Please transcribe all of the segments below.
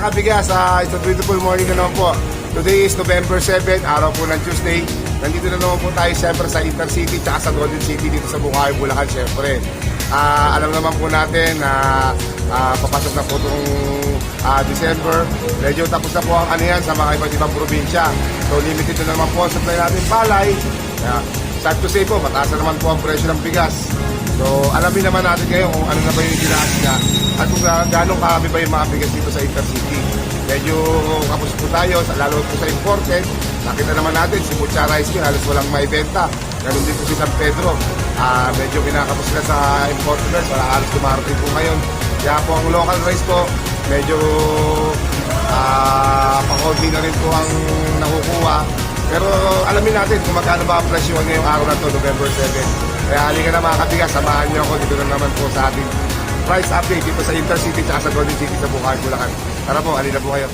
kabigas, it's a beautiful morning na naman po. Today is November 7, araw po ng Tuesday. Nandito na naman po tayo siyempre sa Intercity at sa Golden City dito sa Bukawi, Bulacan siyempre. Alam naman po natin na papasok na po itong December. Medyo tapos na po ang ano yan sa mga iba't ibang probinsya. So limited na naman po ang supply natin palay. Sad to say po, mataas na naman po ang presyo ng bigas. So alamin naman natin ngayon kung ano na ba yung ginaas niya at kung gano'ng kami ba yung mga bigas dito sa Intercity. Medyo kapos po tayo, lalo po sa imported. Nakita naman natin, si Mucha Rice Mill halos walang may benta. Ganun din po si San Pedro. Medyo kinakapos sila sa importers, wala halos dumarating po ngayon. Kaya po ang local rice po, medyo pang-konti na rin po ang nakukuha. Pero alamin natin kung magkano ba ang presyo ngayong araw na to, November 7. Kaya halika na mga kabigas, samahan niyo ako dito na naman po sa ating price update dito sa Intercity at sa Golden City sa Bukawi, Bulacan. Tara po, halina po kayo.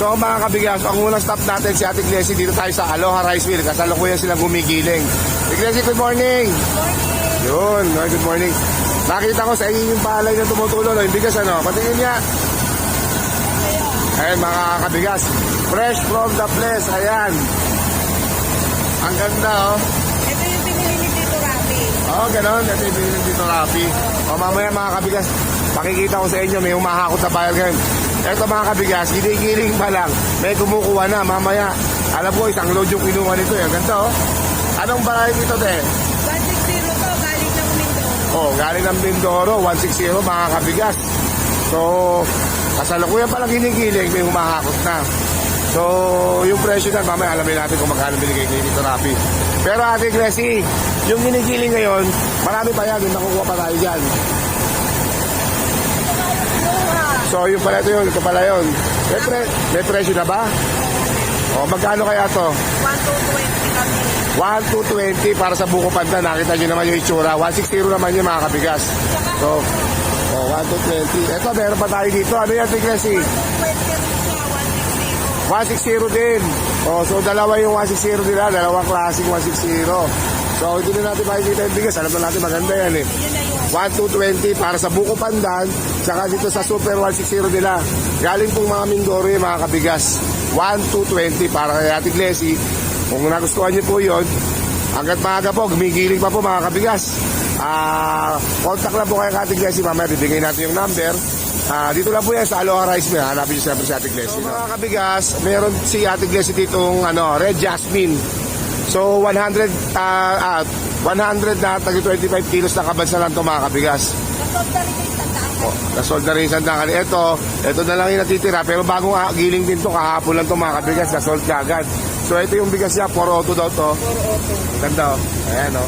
So mga kabigas, ang unang stop natin si Ate Glessy dito tayo sa Aloha Rice Mill. Kasalukuyan silang gumigiling. Ate Glessy, good morning! Yun, good morning. Nakita ko sa inyo yung palay na tumutulo, no? Yung bigas ano, patingin niya. Ayan mga kabigas, fresh from the place, ayan. Ang ganda oh. Ito yung pinili ni Tito Rafi. Oo, ganon, ito yung pinili ni Tito Rafi. O mamaya mga kabigas, pakikita ko sa inyo, may humahakot na bayar ngayon. Ito mga kabigas, ginigiling pa lang, may kumukuha na mamaya. Alam ko, isang load yung kinuha nito, ang ganda oh. Anong bahay dito, te? 160 to, galing ng Mindoro. Oh, galing ng Mindoro, 160 mga kabigas. So, kasalukuyan palang ginigiling, may humahakot na. So, yung presyo na, mamaya alamin natin kung magkano binigay kay Tito Rafi. Pero Ate Glessy, yung ginigiling ngayon, marami pa yan, yung nakukuha pa tayo dyan. So, yung pala ito pala yun. May presyo na ba? O, magkano kaya to? 1,220 kami. 1,220 para sa buko panda. Nakita nyo naman yung itsura. 160 naman yung mga kabigas. So, 1,220. Ito, meron pa tayo dito. Ano yan, Ate Glessy? 160 din. Oh, so dalawa yung 160 nila, dalawang klaseng 160. So hindi na natin makikita yung bigas. Alam na natin maganda yan eh. 1,220 para sa buko pandan, saka dito sa super 160 nila. Galing pong mga Mindoro yung mga kabigas. 1,220 para kay Ate Glessy. Kung nagustuhan niyo po yun, hanggat maaga po, gumigiling pa po mga kabigas. Contact lang po kay Ate Glessy. Mamaya bibigay natin yung number. Dito lang po yan sa Aloha Rice Mill. Hanapin niyo siyempre si Ate Glessy. So mga kabigas, meron si Ate Glessy ditong Red Jasmine. So 100 na tagi 25 kilos na kabansa lang ito mga kabigas. Nasold na rin yung sandaan. Ito na lang yung natitira. Pero bagong giling din ito, kahapon lang ito mga kabigas. Nasold ka agad. So ito yung bigas niya, 4-auto daw ito. 4,000. Ganda o. Ayan o.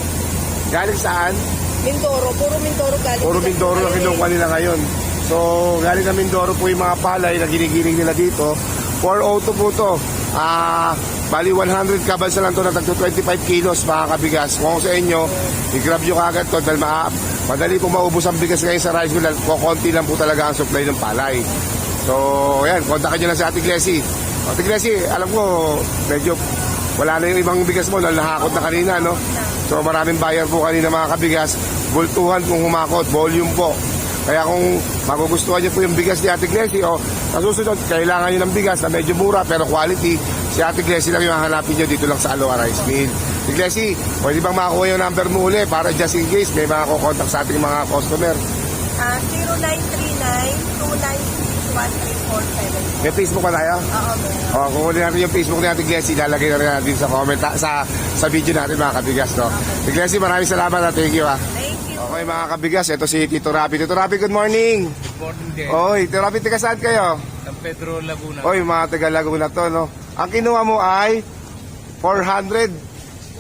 Galing saan? Mindoro, puro Mindoro galing. Puro Mindoro na kinukuha nila ngayon. So, galing na Mindoro po yung mga palay na ginigiling nila dito. 4-auto po ito. Bali 100 kabansa lang ito na tagto 25 kilos mga kabigas. Kung sa inyo, i-grab nyo kagad ito dahil madali po maubos ang bigas ngayon sa rice mill. Konti lang po talaga ang supply ng palay. So, ayan, kontakin nyo lang si Ate Glessy. Ate Glessy, alam ko, medyo wala na yung ibang bigas mo, nahakot na kanina, no? So, maraming buyer po kanina mga kabigas. Bultuhan kung humakot, volume po. Kaya kung magugustuhan niyo po yung bigas ni Ate Glessy o nasusunod, kailangan niyo ng bigas na medyo mura pero quality, si Ate Glessy lang yung hanapin niyo dito lang sa Aloha Rice Mill. Ate Glessy, pwede bang makakuha yung number mo uli para just in case may mga kukontak sa ating mga customer? 0939-296-1347. May Facebook pa tayo? Oo, meron. Kung ulit natin yung Facebook ni Ate Glessy, lalagay na rin natin sa comment, sa video natin mga kabigas. No? Ate Glessy, maraming salamat at thank you. Thank you. Okay mga kabigas, ito si Tito Rafi. Tito Rafi, good morning. Good morning din. Oy, Tito Rafi, taga saan kayo? San Pedro, Laguna. Oy, mga taga Laguna to, no? Ang kinuha mo ay 400,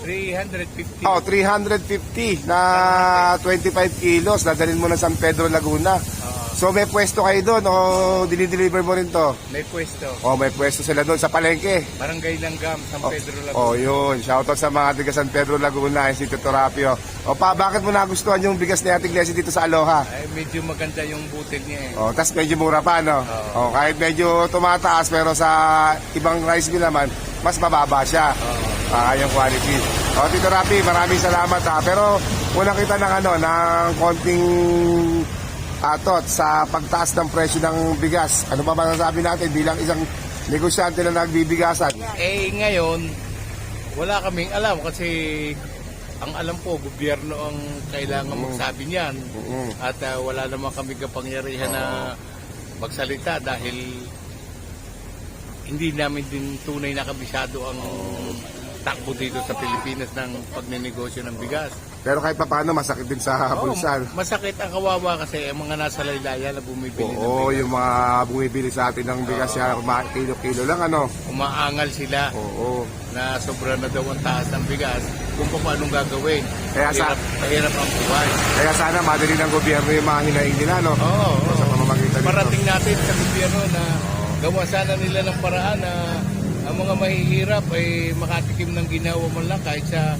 350. 350 na 25 kilos. Dadalhin mo ng San Pedro, Laguna. So may pwesto kayo doon o dinideliver mo rin to? May pwesto. May pwesto sila doon sa palengke. Barangay Langgam, San Pedro, Laguna. Yun. Shoutout sa mga taga San Pedro, Laguna, si Tito Rafi. Bakit mo nagustuhan yung bigas ni Ate Glessy dito sa Aloha? Ay, medyo maganda yung butil niya eh. Tas medyo mura pa, no? Kahit medyo tumataas, pero sa ibang rice mill naman, mas mababa siya. Yung quality. Tito Rapi, maraming salamat ha. Pero una kita ng ng konting atot sa pagtaas ng presyo ng bigas. Ano pa ba nasabi natin bilang isang negosyante na nagbibigasan? Ngayon, wala kaming alam kasi ang alam ko, gobyerno ang kailangan magsabi niyan. At wala naman kami kapangyarihan na magsalita dahil hindi namin din tunay na kabisado ang takbo dito sa Pilipinas ng pagnenegosyo ng bigas. Pero kahit pa paano, masakit din sa bulsan. Masakit ang kawawa kasi ang mga nasa laylayan na bumibili ng Oo, bigas. yung mga bumibili sa atin ng bigas, kilo-kilo lang Umaangal sila Oo. na sobra na daw ang taas ng bigas kung paano gagawin. Kaya Mahirap ang buhay. Kaya sana madali ng gobyerno yung mga hinaing nila, no? Oo. Sa pamamagitan nito. Parating natin sa gobyerno na gawa sana nila ng paraan na ang mga mahihirap ay makatikim ng ginawa man lang kahit sa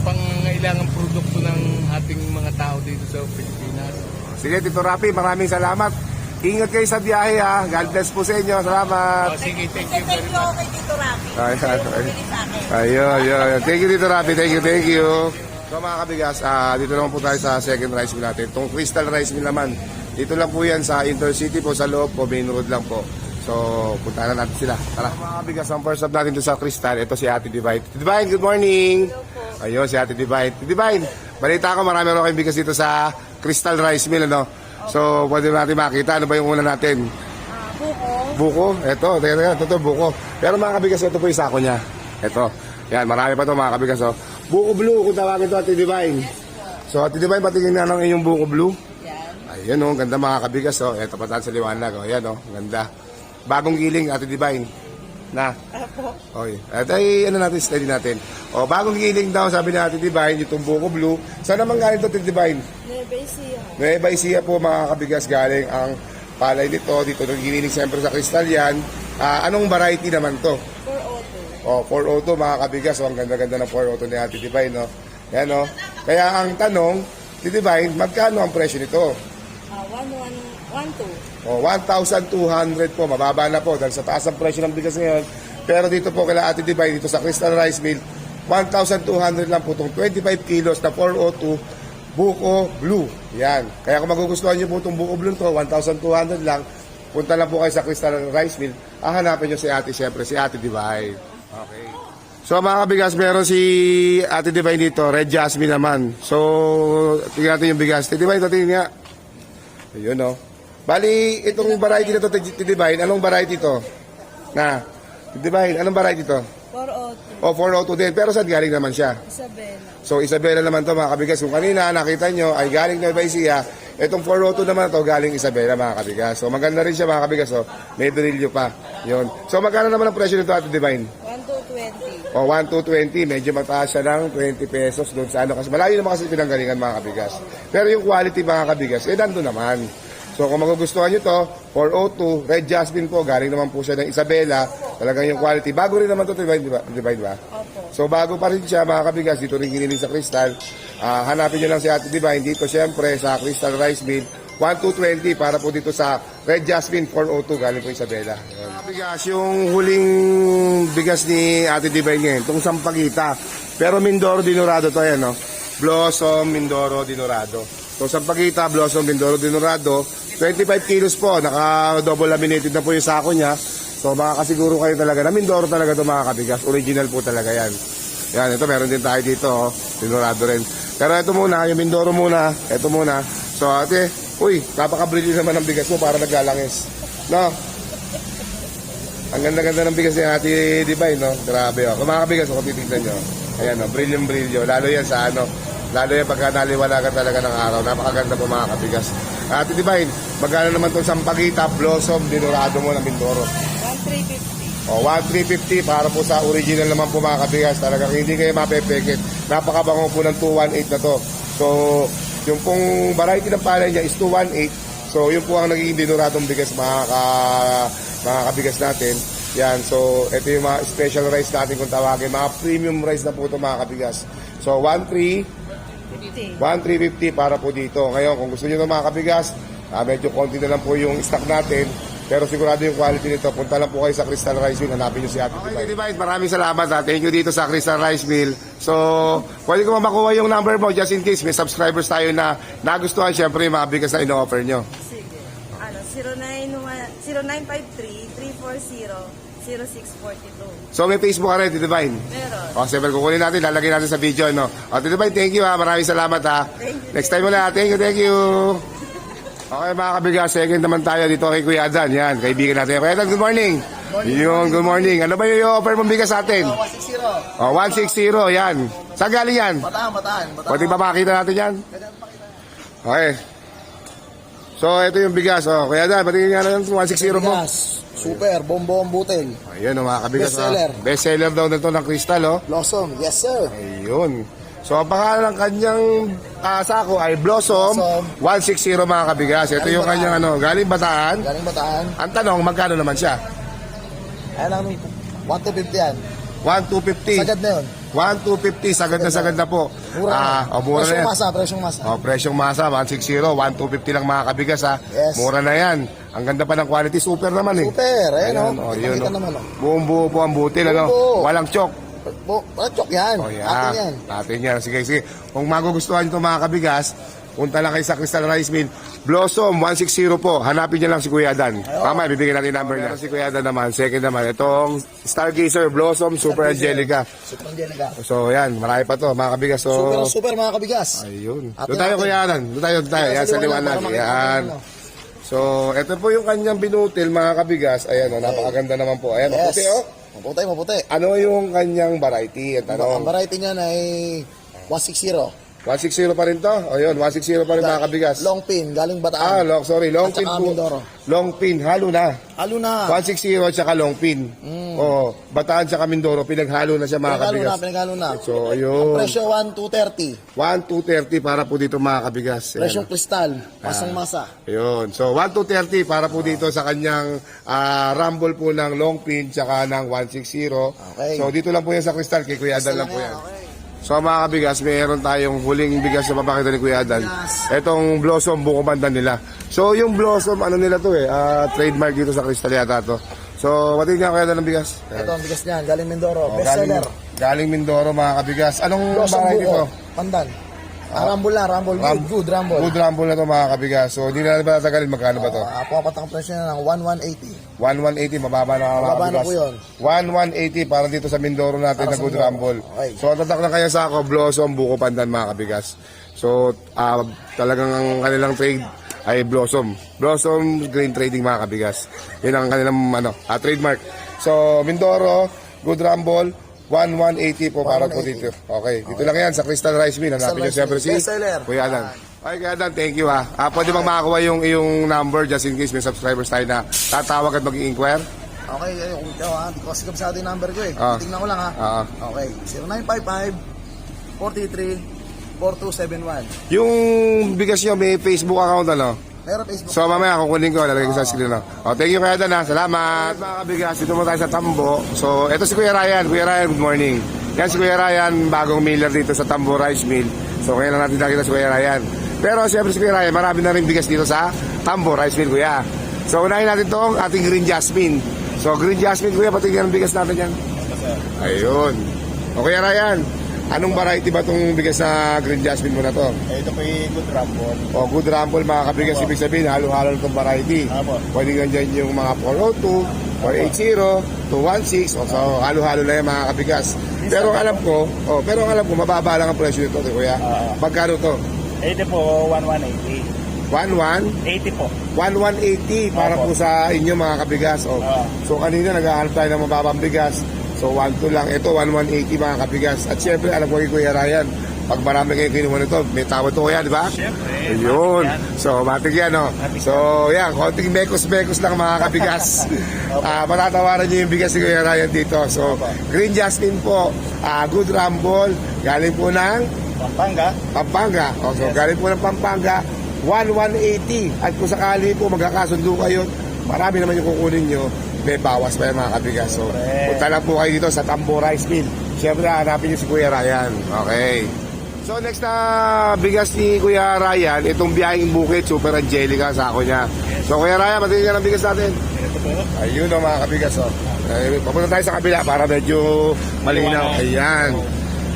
pangangailangan produkto ng ating mga tao dito sa Pilipinas. Sige, Tito Rapi, maraming salamat. Ingat kayo sa biyahe, ha. God bless po sa inyo. Salamat. Sige, thank you very Thank you much. kay Tito Rafi. Ay. Bumili sa akin. Ayun. Thank you, Tito Rapi. Thank you. So mga kabigas, dito naman po tayo sa second rice mill natin. Itong Crystal Rice Mill naman, dito lang po yan sa Intercity po, sa loob po, main road lang po. So, punta na natin sila. Tara. Mga kabigas, ang first up natin doon sa Crystal, ito si Ate Divine. Ate Divine, good morning. Ayun, si Ate Divine. Ate Divine, balita ko marami rin kayong bigas dito sa Crystal Rice Mill, ano? So, pwede natin makita. Ano ba yung una natin? Buko. Buko. Ito, buko. Pero mga kabigas, ito po yung sako niya. Ito. Yan, marami pa ito mga kabigas. Oh. Buko blue, kung tawagin ito, Ate Divine. So, Ate Divine, patingin na ng inyong buko blue. Yan. Ayun, oh, ganda mga kabigas. Oh. Ito pa tayo sa liwanag. Oh. Ayan, oh, ganda. Bagong giling, Ate Divine. Na. Apo. Okay. At ay, natin, steady natin. O, bagong giling daw, sabi ni Ate Divine, itong buko blue. Saan naman galing ito, Ate Divine? Nueva Ecija po mga kabigas, galing ang palay nito. Dito nagigilinig siyempre sa kristal yan. Anong variety naman to? 402 mga kabigas. So, ang ganda-ganda ng 402 ni Ate Divine, no? Yan, no? Kaya ang tanong, Ate Divine, magkano ang presyo nito? 1,200 po. Mababa na po dahil sa taas ang presyo ng bigas ngayon. Pero dito po kila Ate Divine, dito sa Crystal Rice Mill, 1,200 lang po itong 25 kilos na 402 buko blue. Yan. Kaya kung magugustuhan nyo po itong buko blue to, 1,200 lang. Punta lang po kayo sa Crystal Rice Mill. Hanapin nyo si Ate, siyempre, si Ate Divine. Okay. So mga kabigas, meron si Ate Divine dito, Red Jasmine naman. So, tingnan natin yung bigas. Ate Divine, tingnan nga. Ayun, no. Bali, itong variety na to, Ate Divine, anong variety to? Na, Ate Divine, anong variety to? 402. O, 402 din. Pero saan galing naman siya? Isabela. So, Isabela naman to mga kabigas. Kung kanina nakita nyo ay galing Nueva Ecija, itong 402 naman to galing Isabela mga kabigas. So, maganda rin siya mga kabigas. So, may brilyo pa. Yun. So, magkano naman ang presyo nito, Ate Divine? 1,220. O, 1,220. Medyo mataas siya ng 20 pesos doon sa ano. Kasi malayo naman kasi pinanggalingan mga kabigas. Pero yung quality mga kabigas, nandun naman. So, kung magugustuhan nyo to, 402, Red Jasmine po, galing naman po siya ng Isabela. Talagang yung quality. Bago rin naman to, Divine, di ba? Opo. So, bago pa rin siya, mga kabigas, dito rin giniling sa Crystal. Hanapin nyo lang si Ate Divine dito, syempre, sa Crystal Rice Mill. 1,220 para po dito sa Red Jasmine 402, galing po Isabela. Kabigas, yung huling bigas ni Ate Divine ngayon, itong Sampaguita. Pero Mindoro Dinorado to, ayan, no? Blossom Mindoro Dinorado. So, Sampaguita, Blossom Mindoro Dinorado, 25 kilos po, naka-double laminated na po yung sako niya. So, makakasiguro kayo talaga na Mindoro talaga ito mga kabigas. Original po talaga yan. Yan, ito meron din tayo dito, oh. Dinorado rin. Pero ito muna, yung Mindoro muna. Ito muna. So, ate, uy, napaka-brilliant naman ang bigas mo para naglalangis. No? Ang ganda-ganda ng bigas ni Ate Divine, no? Grabe, oh. Kung mga kabigas, kung titignan nyo. Ayan, oh, brilliant-brilliant. Lalo yan sa ano. Lalo yan pagka naliwanagan talaga ng araw. Napakaganda po mga kabigas. Ate Divine, magkano naman itong Sampaguita, Blossom, Dinorado mo ng Mindoro? 1,350. O, 1,350 para po sa original naman po mga kabigas. Talagang hindi kayo mapepekit. Napakabango po ng 218 na to. So, yung pong variety ng palay niya is 218. So, yun po ang nagiging dinoradong bigas mga kabigas natin. Yan, so, ito yung mga special rice natin kung tawagin. Mga premium rice na po ito mga kabigas. So, 1,350 para po dito. Ngayon, kung gusto nyo ng mga kabigas, medyo konti na lang po yung stock natin. Pero sigurado yung quality nito. Punta lang po kayo sa Crystal Rice Mill. Hanapin nyo si Ate Divine. Divine, maraming salamat ha. Thank you dito sa Crystal Rice Mill. So, pwede ko makuha yung number mo just in case may subscribers tayo na nagustuhan. Siyempre, yung mga bigas na ino-offer nyo. Sige. 0942. So, may Facebook ka rin, Ate Divine. Meron. O, siyempre, kukunin natin. Lalagyan natin sa video, no? O, Ate Divine, thank you ha. Maraming salamat ha. Thank you. Next time ulit. Thank you. Okay mga kabigas, second naman tayo dito kay Kuya Adan. Yan, kaibigan natin. Kuya Adan, good morning. Good morning. Ano ba yung offer mong bigas sa atin? 160. Oh, 160, yan. Saan galing yan? Bataan. Pwede ba makita natin yan? Okay. So, ito yung bigas. Oh, Kuya Adan, patingin nga na yung 160 mo. Super, bombo ang butel. Ayun, mga kabigas. Bestseller. Bestseller daw nito ng Crystal, oh. Blossom, yes sir. Ayun. So, ang pangalan ng kanyang sako ay Blossom 160 mga kabigas. Ito yung kanyang galing Bataan. Galing Bataan. Ang tanong, magkano naman siya? Ayan lang, 1,250 yan. 1,250. Sagad na yun. 1,250. Sagad na po. Mura na. Mura na yan. Presyong masa. Presyong masa, 160. 1,250 lang mga kabigas ha. Yes. Mura na yan. Ang ganda pa ng quality. Super naman eh. Super, Ayan, yun, Kita naman Buong buo po ang butil. Buo. Walang chok. Chok yan. Yan. Atin yan. Sige. Kung magugustuhan nyo mga kabigas, punta lang kayo sa Crystal Rice Mill. Blossom 160 po. Hanapin niyo lang si Kuya Adan. Mamaya bibigyan natin yung number niya. Si Kuya Adan naman, second naman. Itong Stargazer Blossom Super Angelica. Super Angelica. So yan, marami pa to mga kabigas. So, Super mga kabigas. ayun. Atin Doon tayo natin. Kuya Adan. Doon tayo. Yan sa liwanag. Yan. So, ito po yung kanyang binutil mga kabigas. Ayan, napakaganda naman po. Ayan, Yes. puti oh. Maputi. Ano yung kanyang variety? Ang tanong. Ang variety niyan ay 160. 160 pa rin to? O yun, 160 pa rin mga kabigas. Long pin, galing Bataan. Long At pin saka po. Mindoro. Long pin, halo na. Halo na. 160 tsaka long pin. O, Bataan tsaka Mindoro, pinaghalo na siya mga kabigas. Pinaghalo na. So, ayun. Presyo 1,230. 1,230 para po dito mga kabigas. Ayan. Presyong kristal, masang-masa. Ayun. So, 1,230 para po dito sa kanyang rumble po ng long pin tsaka ng 160. Okay. So, dito lang po yan sa Crystal. Kay Kuya Adan lang po yan. Okay. So mga kabigas, mayroon tayong huling bigas na papakita ni Kuya Adan. Etong Blossom, buko banda nila. So yung Blossom, nila to trademark dito sa Crystal yata to. So, pati nga Kuya Adan ng bigas. Ito ang bigas niyan, galing Mindoro. Oh, Bestseller. Galing Mindoro mga kabigas. Anong Blossom variety buko. to? Pandan. Rumble na, Rumble. Good Rumble. Good rumble na to mga kabigas. So, hindi na natin patatagalin. Magkano ba to? Pumapat ang presyo niya ng 1,180. 1,180, mababa na mga Mababa na kabigas. po yun. 1,180 para dito sa Mindoro natin Para na sa good Mindoro. rumble. Okay. So, ang tatak na kaya sa ako, Blossom, buko pandan mga kabigas. So, talagang ang kanilang trade ay Blossom. Blossom Grain Trading mga kabigas. Yun ang kanilang trademark. So, Mindoro, good rumble, 1,180 po para po dito. Okay, dito lang yan sa Crystal Rice Mill. Hanapin nyo Rice siyempre si Mill. Bestseller. Kuya Adan. Okay, Kuya Adan, thank you ha. Pwede bang makakuha yung number just in case may subscribers tayo na tatawag at mag-i-inquire? Okay, kung ito hindi ko kasi kabisado yung number ko eh. Ah. Tingnan ko lang ha. Okay, 0955-43-4271. Yung bigas nyo, may Facebook account Meron Facebook. So mamaya kukunin ko, lalagay ko sa screen thank you Kuya Adan ha. Salamat. Mga kabigas, dito mo tayo sa Tambo. So ito si Kuya Ryan. Kuya Ryan, good morning. Yan si Kuya Ryan, bagong miller dito sa Tambo Rice Mill. So kaya lang natin nakita si Kuya Ryan. Pero siyempre si Kuya Ryan, marami na rin bigas dito sa Tambo Rice Mill, Kuya. So unahin natin itong ating Green Jasmine. So Green Jasmine, Kuya, patigyan ang bigas natin yan. Ayun. O Kuya Ryan, anong variety ba itong bigas na Green Jasmine mo na to? Ito po yung good rumble. O good rumble mga kabigas, ibig sabihin halo-halo itong variety. Apo. Pwede nga dyan yung mga 402, 480, 216, so halo-halo na yung mga kabigas. Pero ang alam ko, mababa lang ang presyo nito, Kuya. Magkano to? Ito po, 1180. 11? 80 po. 1180 para po sa inyo mga kabigas. So kanina naghahanap tayo ng mababang bigas. So 12 lang. Ito 1180 mga kabigas. At syempre alam ko kay Kuya Ryan, pag marami kayo kinuha nito, may tawad to Kuya, di ba? Siyempre. Ayun. So matig yan So yan, konting mekos-mekos lang mga kabigas. Matatawaran nyo yung bigas ni Kuya Ryan dito. So Green Jasmine po, good rumble, galing po ng Pampanga. So galing po ng Pampanga, 1,180. At kung sakali po magkakasundo kayo, marami naman yung kukunin nyo, may bawas pa yung mga kabigas. So, punta lang po kayo dito sa Tambo Rice Mill. Siyempre, hanapin nyo si Kuya Ryan. Okay. So next na bigas ni Kuya Ryan, itong biyaheng bukid, Super Angelica, sako niya. So Kuya Ryan, matigil ka ng bigas natin. Ayun o mga kabigas o. Papunta tayo sa kabila para medyo malinaw. Ayan.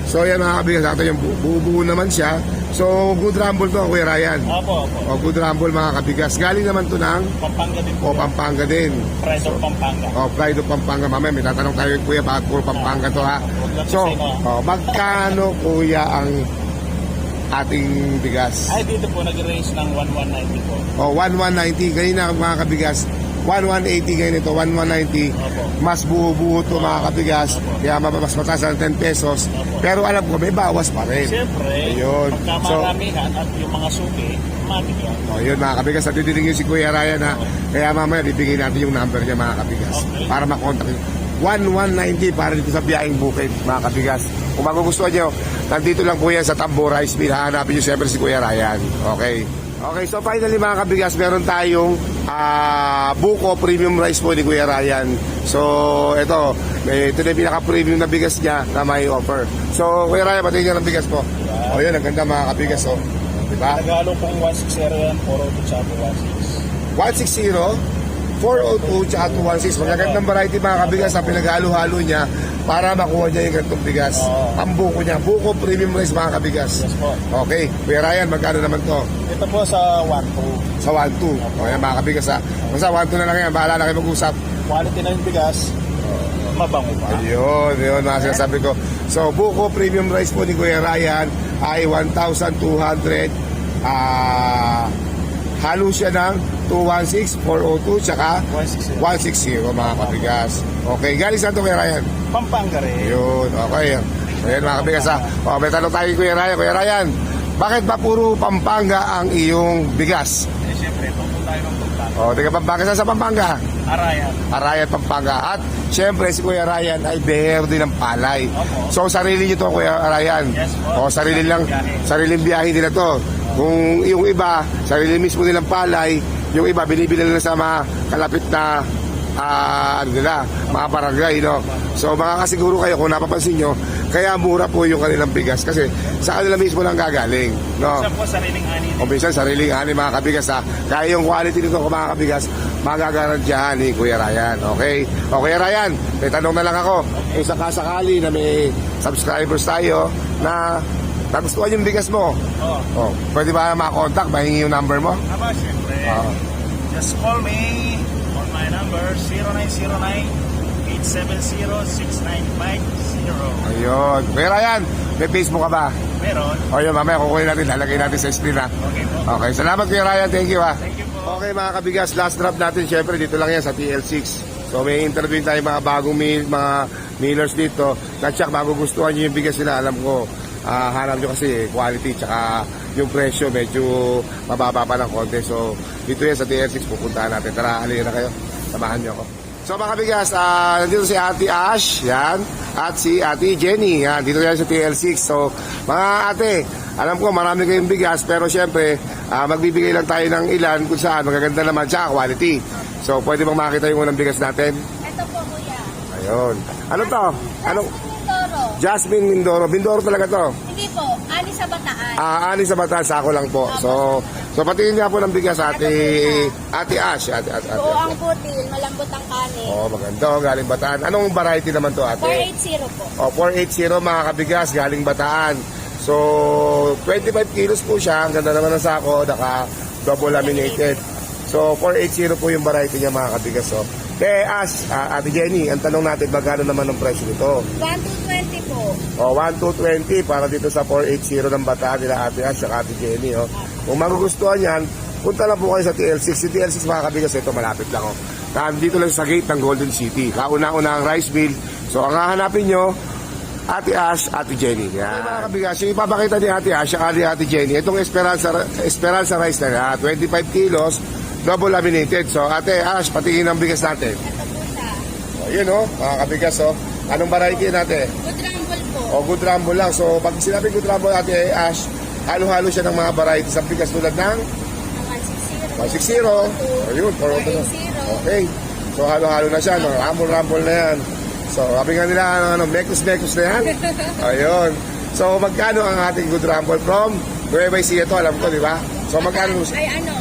So yan mga kabigas, ito yung buo naman siya. So good rumble to Kuya Ryan. Opo. O good rumble mga kabigas. Galing naman to ng Pampanga din po. Pampanga din. Pride of Pampanga. Pride of Pampanga. Mamaya may tatanong tayo Kuya, bakit puro Pampanga to ha? So, magkano Kuya ang ating bigas? Ay, dito po nag-range ng 1190 po. 1190. Ganyan na mga kabigas. 1180 ganito, 1190. Opo. Mas buo-buo to mga kabigas. Kaya mas mataas ng 10 pesos. Pero alam ko, may bawas pa rin. Siyempre, Ayun. pagka So, maramihan at yung mga suki, mabigyan. yun mga kabigas, natidinig yun si Kuya Ryan ha. Kaya mamaya bibigay natin yung number niya mga kabigas. Okay. Para makontak nyo. 1190 para dito sa biyaheng bukid mga kabigas. Kung magugustuhan nyo, nandito lang po yan sa Tambo Rice Mill. Hanapin nyo siyempre si Kuya Ryan. Okay. Okay, so finally mga kabigas, meron tayong buko premium rice po ni Kuya Ryan. So ito na yung pinaka-premium na bigas niya na may offer. So Kuya Ryan, patingin ng bigas po. O yun, ang ganda mga kabigas o. Diba? Nagalo pong 160 yan, 402 tsaka 16. 160, 402, tsaka 216. Magagandang variety mga kabigas na pinaghalo-halo niya para makuha niya yung ganitong bigas. Ang buko niya, buko premium rice mga kabigas. Yes po. Okay, Kuya Ryan, magkano naman to? Ito po sa 12. Sa 1-2. O yan mga kabigas ha. Basta 1-2 na lang yan, bahala na kayo mag-usap. Quality na yung bigas, mabango pa. Ayun mga sinasabi ko. So, buko premium rice po ni Kuya Ryan ay 1,200. Halo siya ng 216, 402, tsaka 160. 160 mga kabigas. Okay, galing saan to Kuya Ryan? Pampanga rin. Ayun, okay. Ayan mga kabigas ha. O, may tanong tayo Kuya Ryan. Kuya Ryan, bakit ba puro Pampanga ang iyong bigas? Eh, siyempre, pupunta tayo ng Pampanga. O, taga Pampanga, saan sa Pampanga? Arayan. Arayan, Pampanga. At syempre si Kuya Ryan ay beher din ng palay. Opo. So sarili niyo to Kuya Ryan. Yes po. O sariling biyahe nila to. Kung yung iba, sarili mismo nilang palay, yung iba binibili nila sa mga kalapit na mga barangay, no? So makakasiguro kayo kung napapansin nyo, kaya mura po yung kanilang bigas kasi sa kanila mismo lang gagaling, no? Isa po sariling ani. O minsan sariling ani mga kabigas ha. Kaya yung quality nito mga kabigas, magagarantiyahan ni Kuya Ryan. Okay? O Kuya Ryan, may tanong na lang ako. Kung sakasakali na may subscribers tayo na nagustuhan yung bigas mo, pwede ba makakontak? Mahingi yung number mo? Aba, siyempre. Just call me on my number 0909-870-6950. Ayun. Kuya Ryan, may Facebook ka ba? Meron. O yun, mamaya kukunin natin, lalagay natin sa screen ha. Okay po. Okay, salamat Kuya Ryan. Thank you ha. Thank you po. Okay mga kabigas, last drop natin syempre dito lang yan sa TL6. So may interview tayo mga bagong mga millers dito. Na-check, magugustuhan nyo yung bigas nila. Alam ko, hanap nyo kasi quality tsaka yung presyo medyo mababa pa ng konti. So dito yan sa TL6, pupuntahan natin. Tara, halina na kayo. Samahan nyo ako. So mga kabigas, nandito si Ate Ash, yan, at si Ate Jenny, yan, dito yan sa TL6. So mga ate, alam ko marami kayong bigas, pero syempre, magbibigay lang tayo ng ilan kung saan magaganda naman siya, quality. So pwede bang makita yung unang bigas natin? Ito po, kuya. Ayun. Ano to? Anong? Mindoro. Jasmine Mindoro. Mindoro talaga to. Hindi po, ani sa Bataan. Ani sa Bataan, sako lang po. So patingin nga po ng bigas, Ate Ash. Ate. Buo ang putil, malambot ang kanin. Oh, maganda. Galing Bataan. Anong variety naman to, Ate? 480 po. 480 mga kabigas, galing Bataan. So, 25 kilos po siya. Ang ganda naman ng sako, naka double laminated. So, 480 po yung variety niya mga kabigas. So, Ate Jenny, ang tanong natin, magkano naman ang presyo nito? 1220 po. 1220 para dito sa 480 ng Bataan nila Ate Ash at Ate Jenny. Kung magugustuhan yan, punta lang po kayo sa TL6. Si TL6 mga kabigas, ito malapit lang. Dito lang sa gate ng Golden City. Kauna-una ang rice mill. So, ang hahanapin nyo, Ate Ash, Ate Jenny. Yan. Mga kabigas, yung ipapakita ni Ate Ash at Ate Jenny, itong Esperanza rice na 25 kilos, double laminated. So, Ate Ash, patingin ang bigas natin. Ito po siya. Yun mga kabigas. Anong variety natin? Good rumble po. Good rumble lang. So, pag sinabi good rumble, Ate Ash, halo-halo siya ng mga variety sa bigas tulad ng 160. 160. Ayun, 480. Okay. So, halo-halo na siya. Rumble na yan. So, sabi nga nila, mekos na yan. Ayun. So, magkano ang ating Good Rumble from Nueva Ecija to, alam ko, di ba? So, magkano? Ay, 1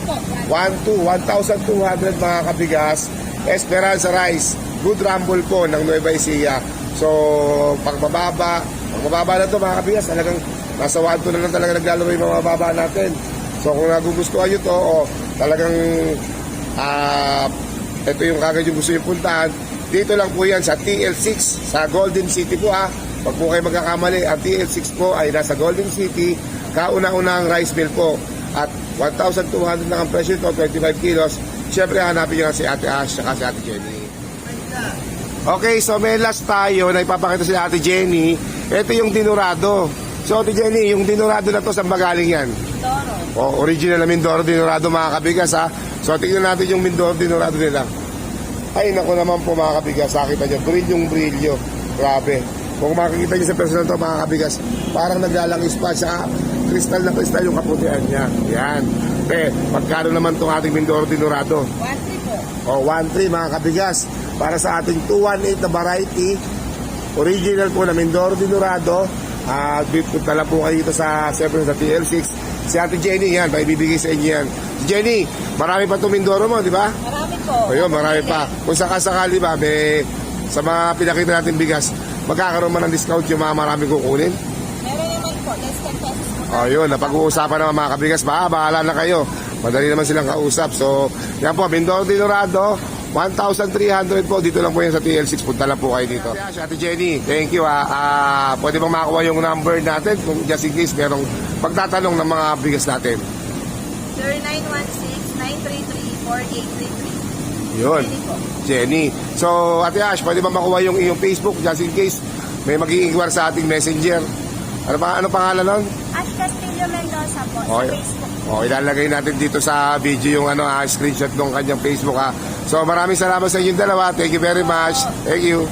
po. 1,200 mga kabigas. Esperanza Rice, Good Rumble po ng Nueva Ecija. So, pagbababa na to mga kabigas, talagang nasa 1,200 na lang talaga naglalaro yung mga baba natin. So, kung nagugustuhan nyo to, talagang ito yung kagad yung gusto yung puntahan. Dito lang po yan sa TL6 sa Golden City po Pag po kayo magkakamali, ang TL6 po ay nasa Golden City, kauna-unang rice mill po. At 1,200 na ang presyo ito, 25 kilos. Siyempre, hanapin nyo si Ate Ash at si Ate Jenny. Okay, so may last tayo na ipapakita si Ate Jenny. Ito yung dinurado. So, Ate Jenny, yung dinurado na to, saan ba galing yan? Mindoro. Original na Mindoro dinurado mga kabigas So, tingnan natin yung Mindoro dinurado nila. Ay, naku naman po mga kabigas. Nakita nyo, brilyo. Grabe. Kung makikita nyo sa personal to mga kabigas, parang naglalangis pa siya. Kristal na kristal yung kaputihan niya. Yan. Magkano naman itong ating Mindoro dinurado? 1 po. 1.3 mga kabigas. Para sa ating 218 na variety, original po na Mindoro dinurado. Punta lang po kayo dito sa TL6. Si Ate Jenny, yan, maibibigay sa inyo yan. Jenny, marami pa itong Mindoro mo, di ba? Marami po. Ayun, marami pa. Kung sakasakali ba, sa mga pinakita natin bigas, magkakaroon man ng discount yung mga marami kukunin? Meron naman po. Less 10 pesos po. Ayun, napag-uusapan naman mga kabigas, bahala na kayo. Madali naman silang kausap. So, yan po, Mindoro dinurado, 1,300 po. Dito lang po yan sa TL6. Punta lang po kayo dito. Ate Jenny, thank you. Pwede bang makakuha yung number natin kung just in case merong pagtatanong ng mga bigas natin? 0916-933-4833. Yun. Jenny po. Jenny. So, Ate Ash, pwede ba makuha yung iyong Facebook just in case may mag-i-inquire sa ating messenger? Ano pangalan nun? Ash Castillo Mendoza po Okay. sa Facebook. Ilalagay natin dito sa video yung screenshot ng kanyang Facebook So, maraming salamat sa inyong dalawa. Thank you very much. Thank you.